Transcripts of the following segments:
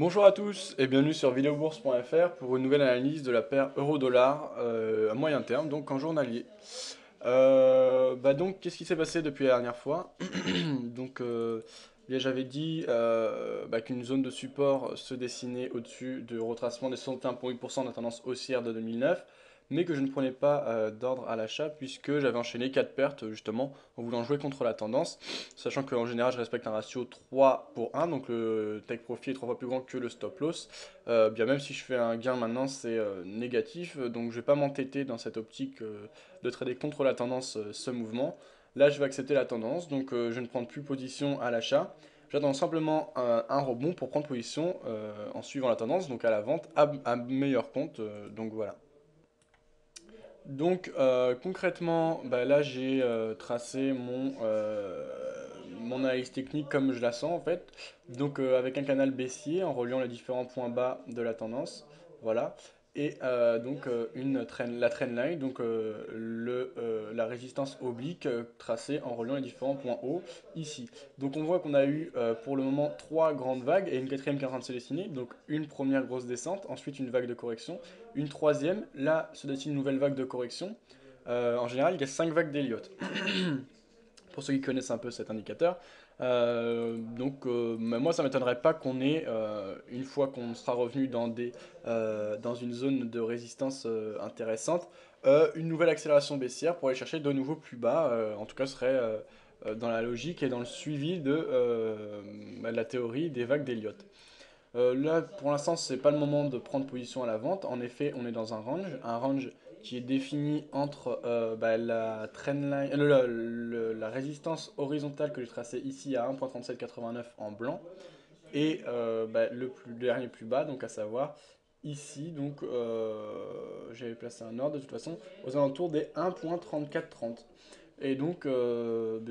Bonjour à tous et bienvenue sur videobourse.fr pour une nouvelle analyse de la paire euro-dollar à moyen terme, donc en journalier. Donc, qu'est-ce qui s'est passé depuis la dernière fois? Donc, bien, j'avais dit qu'une zone de support se dessinait au-dessus du retracement des 61,8% de la tendance haussière de 2009, mais que je ne prenais pas d'ordre à l'achat puisque j'avais enchaîné 4 pertes justement en voulant jouer contre la tendance, sachant qu'en général je respecte un ratio 3 pour 1, donc le take profit est 3 fois plus grand que le stop loss. Bien même si je fais un gain maintenant c'est négatif, donc je vais pas m'entêter dans cette optique de trader contre la tendance ce mouvement. Là, je vais accepter la tendance, donc je ne prends plus position à l'achat. J'attends simplement un rebond pour prendre position en suivant la tendance, donc à la vente, à meilleur compte. Donc voilà. Donc concrètement, là j'ai tracé mon analyse technique comme je la sens en fait. Donc avec un canal baissier en reliant les différents points bas de la tendance. Voilà. Et la trendline, donc la résistance oblique tracée en reliant les différents points hauts ici. Donc on voit qu'on a eu pour le moment trois grandes vagues et une quatrième qui est en train de se dessiner. Donc une première grosse descente, ensuite une vague de correction, une troisième, là se dessine une nouvelle vague de correction. En général, il y a 5 vagues d'Elliott, pour ceux qui connaissent un peu cet indicateur. Mais moi, ça ne m'étonnerait pas qu'on ait, une fois qu'on sera revenu dans une zone de résistance intéressante, une nouvelle accélération baissière pour aller chercher de nouveau plus bas. En tout cas, ce serait dans la logique et dans le suivi de la théorie des vagues d'Elliott. Là, pour l'instant, c'est pas le moment de prendre position à la vente. En effet, on est dans un range qui est défini entre la trendline, la résistance horizontale que j'ai tracée ici à 1.3789 en blanc et le dernier plus bas, donc à savoir ici. Donc j'avais placé un ordre de toute façon aux alentours des 1.3430. Et donc,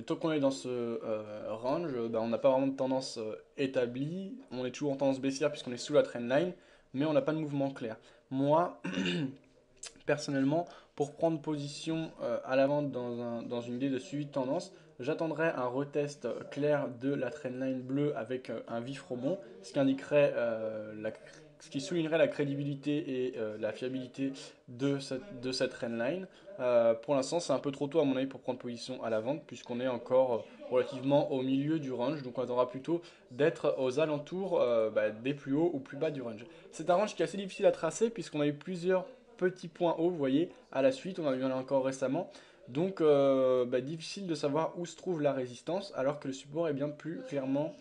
tant qu'on est dans ce range, on n'a pas vraiment de tendance établie. On est toujours en tendance baissière puisqu'on est sous la trendline, mais on n'a pas de mouvement clair. Moi, personnellement, pour prendre position à la vente dans une idée de suivi de tendance, j'attendrai un retest clair de la trendline bleue avec un vif rebond, ce qui soulignerait la crédibilité et la fiabilité de cette trendline. Pour l'instant, c'est un peu trop tôt à mon avis pour prendre position à la vente, puisqu'on est encore relativement au milieu du range, donc on attendra plutôt d'être aux alentours des plus hauts ou plus bas du range. C'est un range qui est assez difficile à tracer, puisqu'on a eu plusieurs petits points hauts, vous voyez, à la suite, on en a eu un encore récemment. Donc, difficile de savoir où se trouve la résistance, alors que le support est bien plus clairement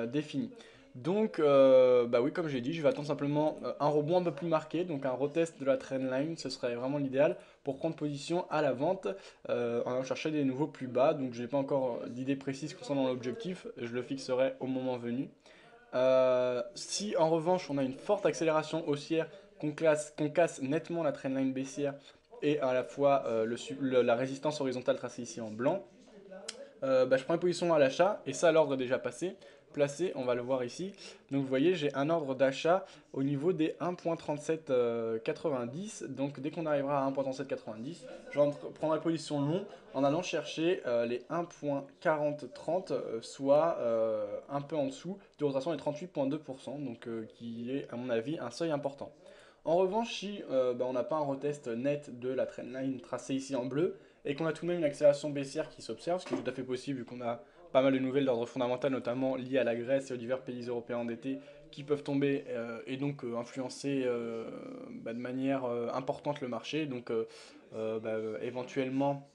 défini. Donc, oui, comme j'ai dit, je vais attendre simplement un rebond un peu plus marqué, donc un retest de la trendline, ce serait vraiment l'idéal pour prendre position à la vente en allant chercher des nouveaux plus bas. Donc, je n'ai pas encore d'idée précise concernant l'objectif, je le fixerai au moment venu. Si en revanche on a une forte accélération haussière, qu'on casse nettement la trendline baissière et à la fois la résistance horizontale tracée ici en blanc, je prends une position à l'achat et ça l'ordre est déjà placé, on va le voir ici. Donc vous voyez j'ai un ordre d'achat au niveau des 1.3790, donc dès qu'on arrivera à 1.3790, je prendrai position long en allant chercher les 1.4030, soit un peu en dessous du retracement des 38,2%, donc qui est à mon avis un seuil important. En revanche, si on n'a pas un retest net de la trendline tracée ici en bleu, et qu'on a tout de même une accélération baissière qui s'observe, ce qui est tout à fait possible vu qu'on a pas mal de nouvelles d'ordre fondamental, notamment liées à la Grèce et aux divers pays européens endettés, qui peuvent tomber et donc influencer de manière importante le marché, donc éventuellement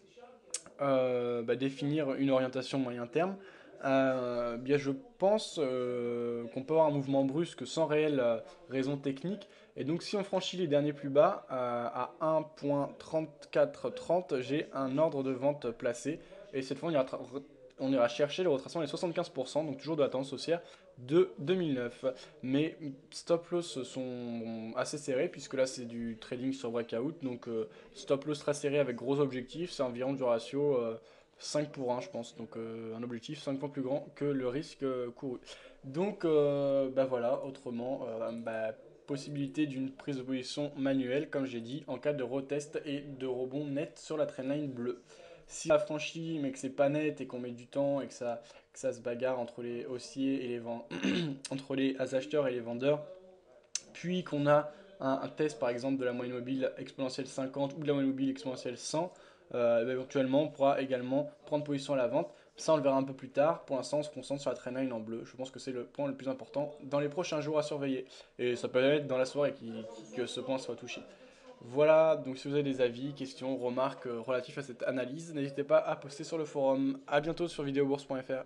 définir une orientation moyen terme. Je pense qu'on peut avoir un mouvement brusque sans réelle raison technique. Et donc si on franchit les derniers plus bas à 1.3430, j'ai un ordre de vente placé. Et cette fois, on ira chercher le retracement des 75%, donc toujours de la tendance haussière de 2009. Mes stop loss sont assez serrés, puisque là c'est du trading sur breakout. Donc stop loss très serré avec gros objectifs, c'est environ du ratio 5 pour 1, je pense. Donc un objectif 5 fois plus grand que le risque couru. Donc voilà, autrement, possibilité d'une prise de position manuelle, comme j'ai dit, en cas de retest et de rebond net sur la trendline bleue. Si on a franchi mais que c'est pas net et qu'on met du temps et que ça se bagarre entre les haussiers et les entre les acheteurs et les vendeurs, puis qu'on a un test par exemple de la moyenne mobile exponentielle 50 ou de la moyenne mobile exponentielle 100, éventuellement on pourra également prendre position à la vente. Ça on le verra un peu plus tard. Pour l'instant on se concentre sur la trendline en bleu. Je pense que c'est le point le plus important dans les prochains jours à surveiller. Et ça peut être dans la soirée que ce point soit touché. Voilà, donc si vous avez des avis, questions, remarques relatifs à cette analyse, n'hésitez pas à poster sur le forum. A bientôt sur vidéobourse.fr.